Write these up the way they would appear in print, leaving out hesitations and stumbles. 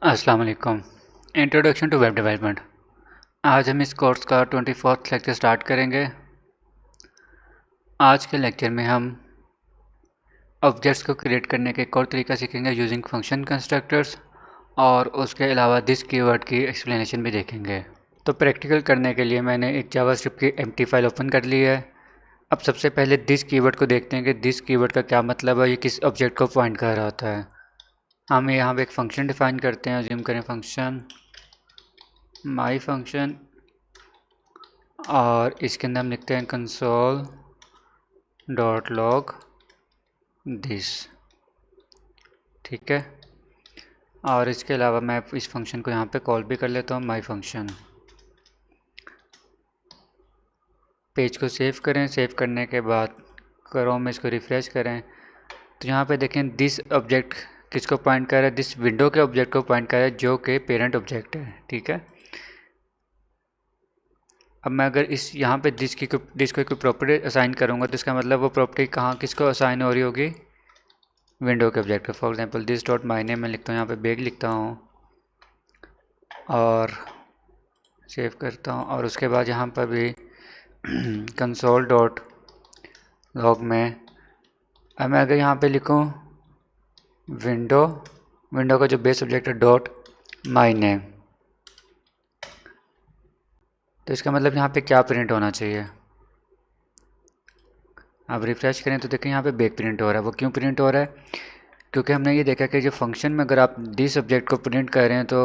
अस्सलाम वालेकुम। Introduction to web development. आज हम इस कोर्स का 24th लेक्चर स्टार्ट करेंगे। आज के लेक्चर में हम ऑब्जेक्ट्स को क्रिएट करने के एक और तरीका सीखेंगे यूजिंग फंक्शन कंस्ट्रक्टर्स, और उसके अलावा दिस कीवर्ड की एक्सप्लेनेशन भी देखेंगे। तो प्रैक्टिकल करने के लिए मैंने एक जावास्क्रिप्ट की एम्प्टी फाइल ओपन कर ली है। अब सबसे पहले दिस कीवर्ड को देखते हैं कि दिस कीवर्ड का क्या मतलब है, ये किस ऑब्जेक्ट को पॉइंट कर रहा होता है। हम यहाँ पे एक फंक्शन डिफाइन करते हैं। अज्यूम करें फंक्शन माई फंक्शन, और इसके अंदर हम लिखते हैं कंसोल डॉट लॉग दिस। ठीक है, और इसके अलावा मैं इस फंक्शन को यहाँ पे कॉल भी कर लेता हूँ, माई फंक्शन। पेज को सेव करें। सेव करने के बाद क्रोम में इसको रिफ्रेश करें तो यहाँ पे देखें दिस ऑब्जेक्ट किसको पॉइंट कर रहा है, दिस विंडो के ऑब्जेक्ट को पॉइंट कर रहा है जो कि पेरेंट ऑब्जेक्ट है। ठीक है, अब मैं अगर इस यहाँ पे दिस को कोई प्रॉपर्टी असाइन करूँगा तो इसका मतलब वो प्रॉपर्टी कहाँ किसको असाइन हो रही होगी, विंडो के ऑब्जेक्ट है। For example this dot my name मैं लिखता हूँ, यहाँ पे बेग लिखता हूँ और सेव करता हूँ। और उसके बाद यहाँ पर भी कंसोल डॉट लॉग में अब मैं अगर यहाँ पे लिखूँ विंडो का जो बेस ऑब्जेक्ट है डॉट माई नेम, तो इसका मतलब यहाँ पे क्या प्रिंट होना चाहिए। अब रिफ्रेश करें तो देखें यहाँ पे बेग प्रिंट हो रहा है। वो क्यों प्रिंट हो रहा है, क्योंकि हमने ये देखा कि जो फंक्शन में अगर आप दिस ऑब्जेक्ट को प्रिंट कर रहे हैं तो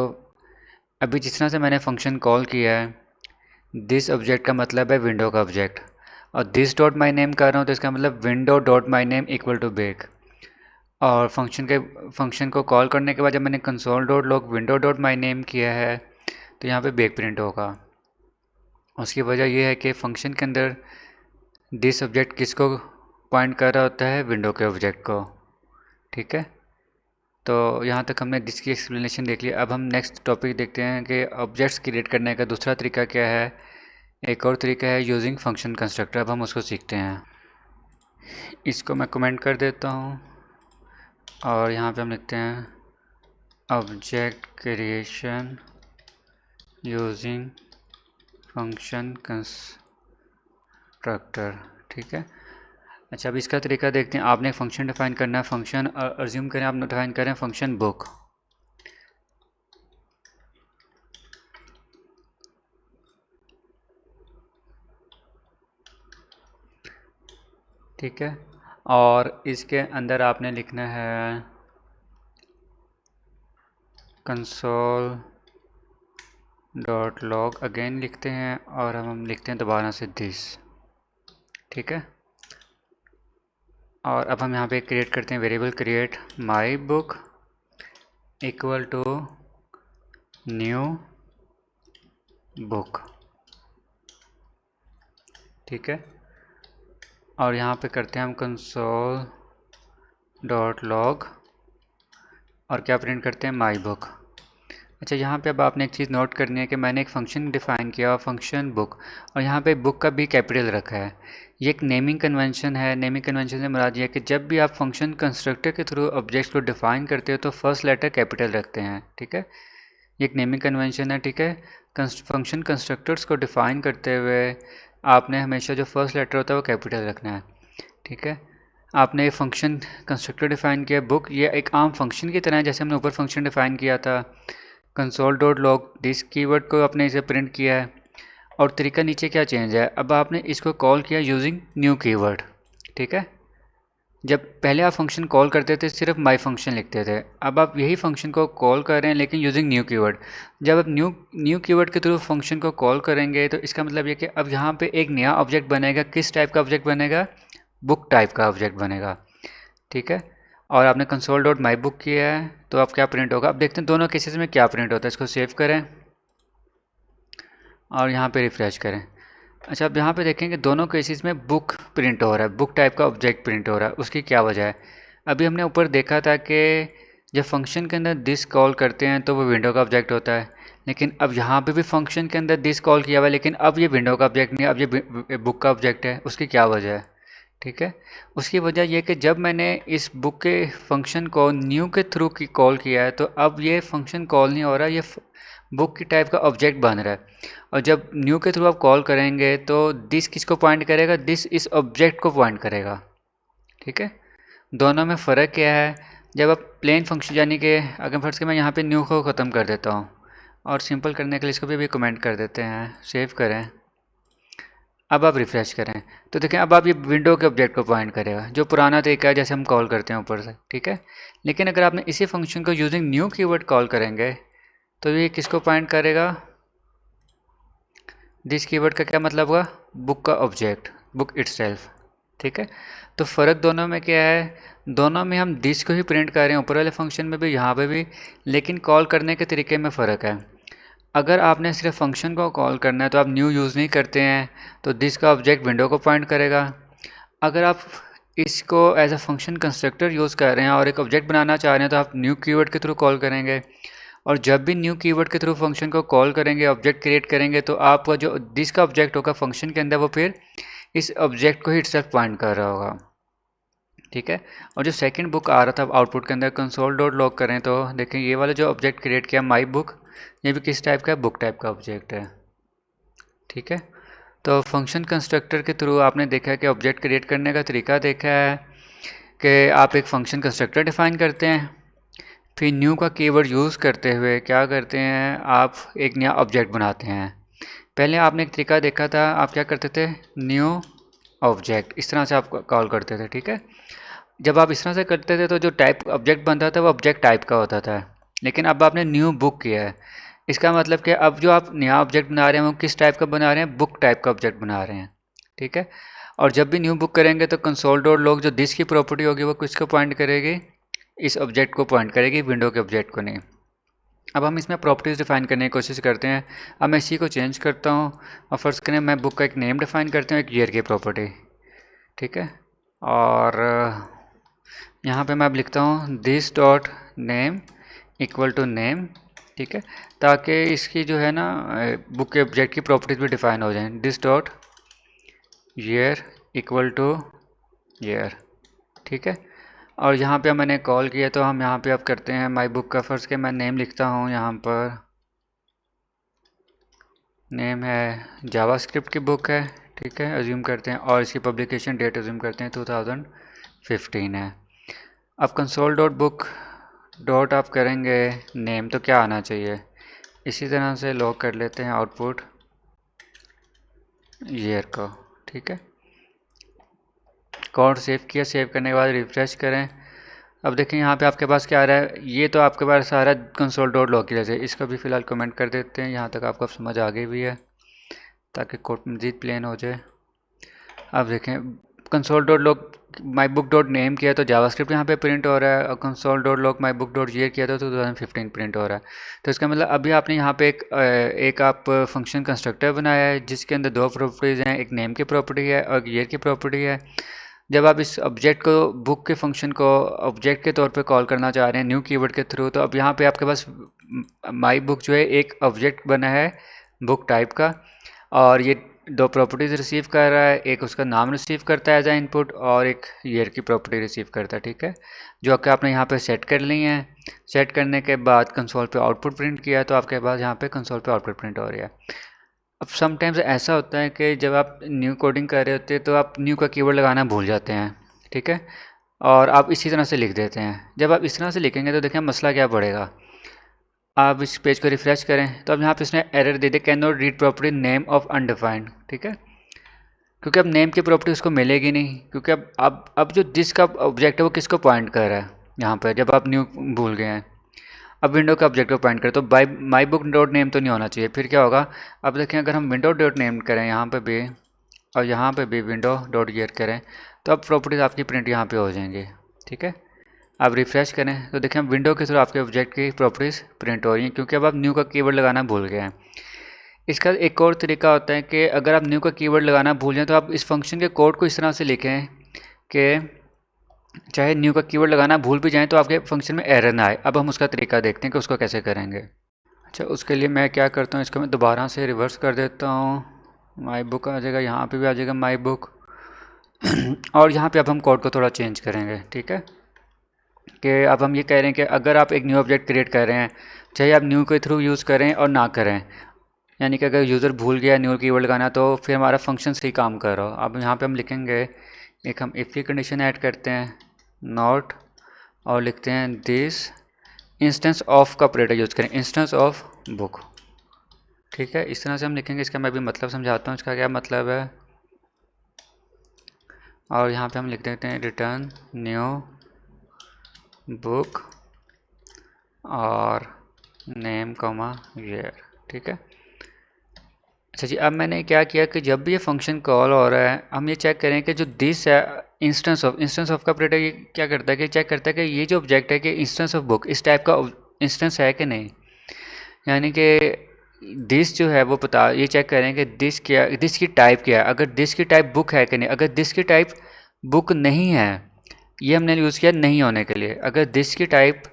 अभी जिस तरह से मैंने फंक्शन कॉल किया है, दिस ऑब्जेक्ट का मतलब है विंडो का ऑब्जेक्ट, और दिस डॉट माई नेम कर रहा हूँ तो इसका मतलब window dot my name equal to Beg. और फंक्शन को कॉल करने के बाद जब मैंने console dot log window dot my name किया है तो यहाँ पे बेग प्रिंट होगा। उसकी वजह यह है कि फंक्शन के अंदर दिस ऑब्जेक्ट किसको पॉइंट कर रहा होता है, विंडो के ऑब्जेक्ट को। ठीक है, तो यहाँ तक हमने दिस की एक्सप्लेनेशन देख ली। अब हम नेक्स्ट टॉपिक देखते हैं कि ऑब्जेक्ट्स क्रिएट करने का दूसरा तरीका क्या है। एक और तरीका है यूजिंग फंक्शन कंस्ट्रक्टर। अब हम उसको सीखते हैं। इसको मैं कमेंट कर देता हूँ और यहाँ पे हम लिखते हैं object creation using function constructor. ठीक है, अच्छा अब इसका तरीका देखते हैं। आपने फंक्शन डिफाइन करना है। फंक्शन अज्यूम करें आप डिफाइन करें फंक्शन बुक। ठीक है, और इसके अंदर आपने लिखना है कंसोल डॉट लॉग, अगेन लिखते हैं और हम लिखते हैं दोबारा से दिस। ठीक है, और अब हम यहाँ पे क्रिएट करते हैं variable create my book equal to new book. ठीक है, और यहाँ पे करते हैं हम कंसोल डॉट लॉग और क्या प्रिंट करते हैं, माई बुक। अच्छा यहाँ पे अब आपने एक चीज़ नोट करनी है कि मैंने एक फ़ंक्शन डिफ़ाइन किया फंक्शन बुक, और यहाँ पे बुक का भी कैपिटल रखा है। ये एक नेमिंग कन्वेंशन है। नेमिंग कन्वेंशन से मुराद ये है कि जब भी आप फंक्शन कंस्ट्रक्टर के थ्रू ऑब्जेक्ट्स को डिफ़ाइन करते हो तो फर्स्ट लेटर कैपिटल रखते हैं। ठीक है, ये एक नेमिंग कन्वेंशन है। ठीक है, फंक्शन कंस्ट्रक्टर्स को डिफ़ाइन करते हुए आपने हमेशा जो फर्स्ट लेटर होता है वो कैपिटल रखना है। ठीक है, आपने ये फंक्शन कंस्ट्रक्टर डिफ़ाइन किया बुक, ये एक आम फंक्शन की तरह है जैसे हमने ऊपर फंक्शन डिफ़ाइन किया था। Console dot log this keyword को आपने इसे प्रिंट किया है, और तरीका नीचे क्या चेंज है, अब आपने इसको कॉल किया यूजिंग न्यू कीवर्ड। ठीक है, जब पहले आप फंक्शन कॉल करते थे सिर्फ माई फंक्शन लिखते थे, अब आप यही फंक्शन को कॉल कर रहे हैं लेकिन यूजिंग न्यू कीवर्ड। जब आप न्यू कीवर्ड के थ्रू फंक्शन को कॉल करेंगे तो इसका मतलब ये कि अब यहाँ पे एक नया ऑब्जेक्ट बनेगा। किस टाइप का ऑब्जेक्ट बनेगा, बुक टाइप का ऑब्जेक्ट बनेगा। ठीक है, और आपने कंसोल डॉट माई बुक किया है तो अब क्या प्रिंट होगा। अब देखते हैं दोनों केसेस में क्या प्रिंट होता है। इसको सेव करें और यहाँ पे रिफ्रेश करें। अच्छा अब यहाँ पे देखें कि दोनों केसेस में बुक प्रिंट हो रहा है, बुक टाइप का ऑब्जेक्ट प्रिंट हो रहा है। उसकी क्या वजह है, अभी हमने ऊपर देखा था कि जब फंक्शन के अंदर दिस कॉल करते हैं तो वो विंडो का ऑब्जेक्ट होता है, लेकिन अब यहाँ पे भी फंक्शन के अंदर दिस कॉल किया हुआ है लेकिन अब ये विंडो का ऑब्जेक्ट नहीं है, अब ये बुक का ऑब्जेक्ट है। उसकी क्या वजह है, ठीक है। उसकी वजह यह कि जब मैंने इस बुक के फंक्शन को न्यू के थ्रू की कॉल किया है तो अब ये फंक्शन कॉल नहीं हो रहा, ये बुक की टाइप का ऑब्जेक्ट बन रहा है। और जब न्यू के थ्रू आप कॉल करेंगे तो दिस किसको पॉइंट करेगा, दिस इस ऑब्जेक्ट को पॉइंट करेगा। ठीक है, दोनों में फ़र्क क्या है। जब आप प्लेन फंक्शन यानी कि अगर फर्स्ट के मैं यहाँ पे न्यू को ख़त्म कर देता हूँ और सिंपल करने के लिए इसको भी कमेंट कर देते हैं, सेव करें। अब आप रिफ्रेश करें तो देखें अब आप ये विंडो के ऑब्जेक्ट को पॉइंट करेगा, जो पुराना तरीका है जैसे हम कॉल करते हैं ऊपर से। ठीक है, लेकिन अगर आपने इसी फंक्शन को यूजिंग न्यू कीवर्ड कॉल करेंगे तो ये किसको पॉइंट करेगा, दिस कीवर्ड का क्या मतलब हुआ, बुक का ऑब्जेक्ट, बुक इटसेल्फ। ठीक है, तो फ़र्क दोनों में क्या है, दोनों में हम दिस को ही प्रिंट कर रहे हैं, ऊपर वाले फंक्शन में भी यहाँ पे भी, लेकिन कॉल करने के तरीके में फ़र्क है। अगर आपने सिर्फ फंक्शन को कॉल करना है तो आप न्यू यूज़ नहीं करते हैं, तो दिस का ऑब्जेक्ट विंडो को पॉइंट करेगा। अगर आप इसको as a function constructor use कर रहे हैं और एक ऑब्जेक्ट बनाना चाह रहे हैं तो आप न्यू कीवर्ड के थ्रू कॉल करेंगे, और जब भी न्यू कीवर्ड के थ्रू फंक्शन को कॉल करेंगे, ऑब्जेक्ट क्रिएट करेंगे, तो आपका जो दिस का ऑब्जेक्ट होगा फंक्शन के अंदर वो फिर इस ऑब्जेक्ट को ही इटसेल्फ पॉइंट कर रहा होगा। ठीक है, और जो सेकंड बुक आ रहा था आउटपुट के अंदर कंसोल डॉट लॉग करें तो देखें ये वाला जो ऑब्जेक्ट क्रिएट किया माई बुक, ये भी किस टाइप का है, बुक टाइप का ऑब्जेक्ट है। ठीक है, तो फंक्शन कंस्ट्रक्टर के थ्रू आपने देखा है कि ऑब्जेक्ट क्रिएट करने का तरीका देखा है कि आप एक फंक्शन कंस्ट्रक्टर डिफाइन करते हैं, फिर न्यू का कीवर्ड यूज़ करते हुए क्या करते हैं, आप एक नया ऑब्जेक्ट बनाते हैं। पहले आपने एक तरीका देखा था, आप क्या करते थे, न्यू ऑब्जेक्ट, इस तरह से आप कॉल करते थे। ठीक है, जब आप इस तरह से करते थे तो जो टाइप ऑब्जेक्ट बनता था वो ऑब्जेक्ट टाइप का होता था, लेकिन अब आपने न्यू बुक किया है, इसका मतलब कि अब जो आप नया ऑब्जेक्ट बना रहे हैं वो किस टाइप का बना रहे हैं, बुक टाइप का ऑब्जेक्ट बना रहे हैं। ठीक है, और जब भी न्यू बुक करेंगे तो कंसोल डॉट लॉग जो दिस की प्रॉपर्टी होगी वो किसको पॉइंट करेगी, इस ऑब्जेक्ट को पॉइंट करेगी, विंडो के ऑब्जेक्ट को नहीं। अब हम इसमें प्रॉपर्टीज़ डिफाइन करने की कोशिश करते हैं। अब मैं इसी को चेंज करता हूँ और फर्स्ट करें मैं बुक का एक नेम डिफाइन करता हूँ, एक ईयर की प्रॉपर्टी। ठीक है, और यहाँ पे मैं अब लिखता हूँ this dot name equal to name. ठीक है, ताकि इसकी जो है ना बुक के ऑब्जेक्ट की प्रॉपर्टीज़ भी डिफाइन हो जाएं। This dot year equal two year. ठीक है, और यहाँ पे मैंने कॉल किया तो हम यहाँ पे अब करते हैं माई बुक का फर्स्ट के मैं नेम लिखता हूँ, यहाँ पर नेम है जावास्क्रिप्ट की बुक है। ठीक है, अज्यूम करते हैं, और इसकी पब्लिकेशन डेट अज्यूम करते हैं 2015 है। अब कंसोल डॉट बुक डॉट आप करेंगे नेम तो क्या आना चाहिए, इसी तरह से लॉग कर लेते हैं आउटपुट ईयर को। ठीक है, कोड सेव किया, सेव करने के बाद रिफ्रेश करें। अब देखें यहाँ पे आपके पास क्या आ रहा है, ये तो आपके पास सारा कंसोल डॉट लॉग की वजह से, इसको भी फ़िलहाल कमेंट कर देते हैं, यहाँ तक आपको समझ आ गई भी है ताकि कोड मज़ीद प्लेन हो जाए। अब देखें console dot log my book dot name किया तो जावास्क्रिप्ट यहाँ पे प्रिंट हो रहा है, और console dot log my book dot year किया तो 2015 प्रिंट हो रहा है। तो इसका मतलब अभी आपने यहाँ पे एक आप फंक्शन कंस्ट्रक्टर बनाया है जिसके अंदर दो प्रॉपर्टीज़ हैं, एक नेम की प्रॉपर्टी है और ईयर की प्रॉपर्टी है। जब आप इस ऑब्जेक्ट को बुक के फंक्शन को ऑब्जेक्ट के तौर पे कॉल करना चाह रहे हैं न्यू कीवर्ड के थ्रू, तो अब यहाँ पे आपके पास माई बुक जो है एक ऑब्जेक्ट बना है बुक टाइप का, और ये दो प्रॉपर्टीज़ रिसीव कर रहा है, एक उसका नाम रिसीव करता है एज ए इनपुट और एक ईयर की प्रॉपर्टी रिसीव करता है। ठीक है, जो कि आपने यहाँ पे सेट कर ली हैं। सेट करने के बाद कंसोल पे आउटपुट प्रिंट किया तो आपके पास यहाँ पे कंसोल पे आउटपुट प्रिंट हो रहा है। अब समटाइम्स ऐसा होता है कि जब आप न्यू कोडिंग कर रहे होते हैं तो आप न्यू का कीवर्ड लगाना भूल जाते हैं। ठीक है, और आप इसी तरह से लिख देते हैं। जब आप इस तरह से लिखेंगे तो देखें मसला क्या पड़ेगा। आप इस पेज को रिफ्रेश करें तो अब यहाँ पे इसने एरर दे दिया, can not read property name of undefined. ठीक है, क्योंकि अब नेम की प्रॉपर्टी उसको मिलेगी नहीं, क्योंकि अब जो दिस का ऑब्जेक्ट है वो किसको पॉइंट कर रहा है यहाँ पर, जब आप न्यू भूल गए हैं। अब विंडो का ऑब्जेक्ट को पॉइंट करें तो by my book dot name तो नहीं होना चाहिए, फिर क्या होगा। अब देखें अगर हम विंडो डॉट नेम करें यहाँ पे भी और यहाँ पे भी विंडो डॉट ईयर करें तो अब प्रॉपर्टीज़ आपकी प्रिंट यहाँ पे हो जाएंगी। ठीक है, आप रिफ्रेश करें तो देखें विंडो के थ्रू आपके ऑब्जेक्ट की प्रॉपर्टीज़ प्रिंट हो रही हैं, क्योंकि अब आप न्यू का कीवर्ड लगाना भूल गए हैं। इसका एक और तरीका होता है कि अगर आप न्यू का कीवर्ड लगाना भूल जाएं तो आप इस फंक्शन के कोड को इस तरह से लिखें कि चाहे न्यू का कीवर्ड लगाना भूल भी जाएं तो आपके फंक्शन में एरर ना आए। अब हम उसका तरीका देखते हैं कि उसको कैसे करेंगे। अच्छा, उसके लिए मैं क्या करता हूँ, इसको मैं दोबारा से रिवर्स कर देता हूँ, माई बुक आ जाएगा, यहाँ पे भी आ जाएगा माई बुक, और यहाँ पे अब हम कोड को थोड़ा चेंज करेंगे, ठीक है। कि अब हम ये कह रहे हैं कि अगर आप एक न्यू ऑब्जेक्ट क्रिएट कर रहे हैं, चाहे आप न्यू के थ्रू यूज़ करें और ना करें, यानी कि अगर यूज़र भूल गया न्यू कीवर्ड लगाना तो फिर हमारा फंक्शन सही काम कर रहा हो। अब यहाँ पे हम लिखेंगे, एक हम इफ़ की कंडीशन ऐड करते हैं, नॉट, और लिखते हैं दिस इंस्टेंस ऑफ का ऑपरेटर यूज़ करें, इंस्टेंस ऑफ बुक, ठीक है। इस तरह से हम लिखेंगे। इसका मैं भी मतलब समझाता हूँ, इसका क्या मतलब है। और यहाँ पे हम लिख देते हैं रिटर्न न्यू बुक और नेम कॉमा ईयर, ठीक है। अच्छा जी, अब मैंने क्या किया कि जब भी ये फंक्शन कॉल हो रहा है, हम ये चेक करें कि जो दिस है इंस्टेंस ऑफ का ऑपरेटर ये क्या करता है कि चेक करता है कि ये जो ऑब्जेक्ट है कि इंस्टेंस ऑफ बुक इस टाइप का इंस्टेंस है कि नहीं। यानी कि दिस जो है वो पता ये चेक करें कि दिस की टाइप क्या है। अगर दिस की टाइप बुक है कि नहीं, अगर दिस की टाइप बुक नहीं है, ये हमने यूज़ किया नहीं होने के लिए। अगर दिस की टाइप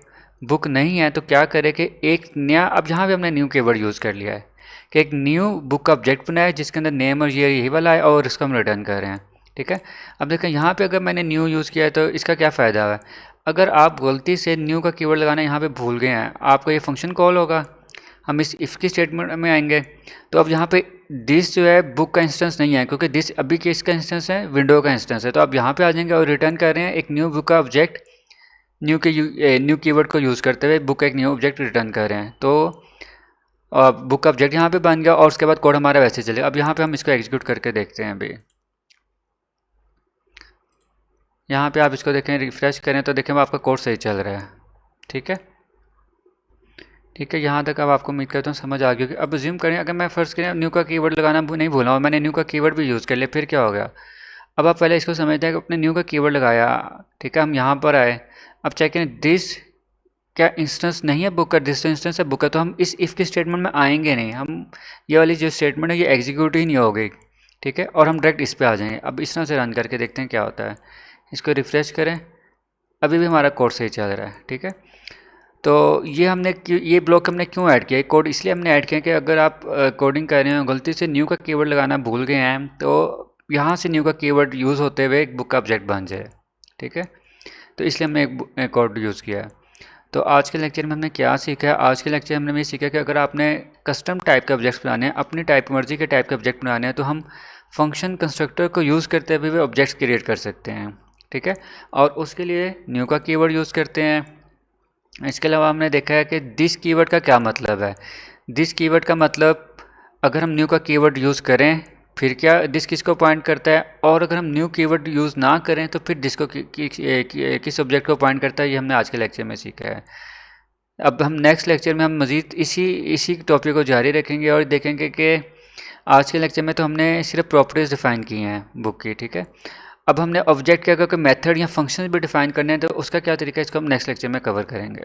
बुक नहीं है तो क्या करें कि एक नया, अब यहाँ पे हमने न्यू कीवर्ड यूज़ कर लिया है कि एक न्यू बुक का ऑब्जेक्ट बनाया जिसके अंदर नेम और ईयर यही वाला है और इसको हम रिटर्न कर रहे हैं, ठीक है। अब देखें यहाँ पे अगर मैंने न्यू यूज़ किया है तो इसका क्या फ़ायदा है। अगर आप गलती से न्यू का कीवर्ड लगाना यहाँ पे भूल गए हैं, आपका ये फंक्शन कॉल होगा, हम इस इफ़ की स्टेटमेंट में आएंगे तो अब यहाँ पे दिस जो है बुक का इंस्टेंस नहीं है, क्योंकि दिस अभी किसका इंस्टेंस है, विंडो का इंस्टेंस है। तो अब यहाँ पे आ जाएंगे और रिटर्न कर रहे हैं एक न्यू बुक का ऑब्जेक्ट, न्यू कीवर्ड को यूज़ करते हुए बुक का एक न्यू ऑब्जेक्ट रिटर्न कर रहे हैं। तो बुक का ऑब्जेक्ट यहाँ पे बन गया और उसके बाद कोड हमारा वैसे चलेगा। अब यहाँ पे हम इसको एग्जीक्यूट करके देखते हैं। अभी यहाँ पे आप इसको देखें, रिफ्रेश करें तो देखें आपका कोड सही चल रहा है, ठीक है। ठीक है, यहाँ तक अब आपको उम्मीद करता हूँ समझ आ गई होगी। अब ज्यूम करें, अगर मैं फर्स्ट करें न्यू का कीवर्ड लगाना नहीं भूला और मैंने न्यू का कीवर्ड भी यूज़ कर लिया, फिर क्या हो गया। अब आप पहले इसको समझते हैं कि अपने न्यू का कीवर्ड लगाया, ठीक है। हम यहाँ पर आए, अब चेक करें दिस क्या इंस्टेंस नहीं है बुक का, दिस तो इंस्टेंस है बुक का, तो हम इस इफ़ की स्टेटमेंट में आएंगे नहीं, हम ये वाली जो स्टेटमेंट है ये एग्जीक्यूट ही नहीं होगी, ठीक है। और हम डायरेक्ट इस पर आ जाएंगे। अब इस तरह से रन करके देखते हैं क्या होता है। इसको रिफ्रेश करें, अभी भी हमारा कोड सही चल रहा है, ठीक है। तो ये ब्लॉक हमने क्यों ऐड किया, कोड इसलिए हमने ऐड किया कि अगर आप कोडिंग कर रहे हो गलती से न्यू का कीवर्ड लगाना भूल गए हैं तो यहाँ से न्यू का कीवर्ड यूज़ होते हुए एक बुक का ऑब्जेक्ट बन जाए, ठीक है। तो इसलिए हमने एक कोड यूज़ किया है। तो आज के लेक्चर में हमने क्या सीखा है, आज के लेक्चर में हमने ये सीखा कि अगर आपने कस्टम टाइप के ऑब्जेक्ट्स बनाने हैं, अपनी टाइप मर्जी के टाइप के ऑब्जेक्ट बनाने हैं, तो हम फंक्शन कंस्ट्रक्टर को यूज़ करते हुए ऑब्जेक्ट्स क्रिएट कर सकते हैं, ठीक है। और उसके लिए न्यू का कीवर्ड यूज़ करते हैं। इसके अलावा हमने देखा है कि दिस कीवर्ड का क्या मतलब है। दिस कीवर्ड का मतलब अगर हम न्यू का कीवर्ड यूज़ करें फिर क्या दिस किसको पॉइंट करता है, और अगर हम न्यू कीवर्ड यूज़ ना करें तो फिर दिस को किस ऑब्जेक्ट को पॉइंट करता है, ये हमने आज के लेक्चर में सीखा है। अब हम नेक्स्ट लेक्चर में हम मज़ीद इसी टॉपिक को जारी रखेंगे और देखेंगे कि आज के लेक्चर में तो हमने सिर्फ प्रॉपर्टीज़ डिफ़ाइन की हैं बुक की, ठीक है। अब हमने ऑब्जेक्ट के अगर कोई मेथड या फंक्शन भी डिफ़ाइन करने हैं तो उसका क्या तरीका है, इसको हम नेक्स्ट लेक्चर में कवर करेंगे।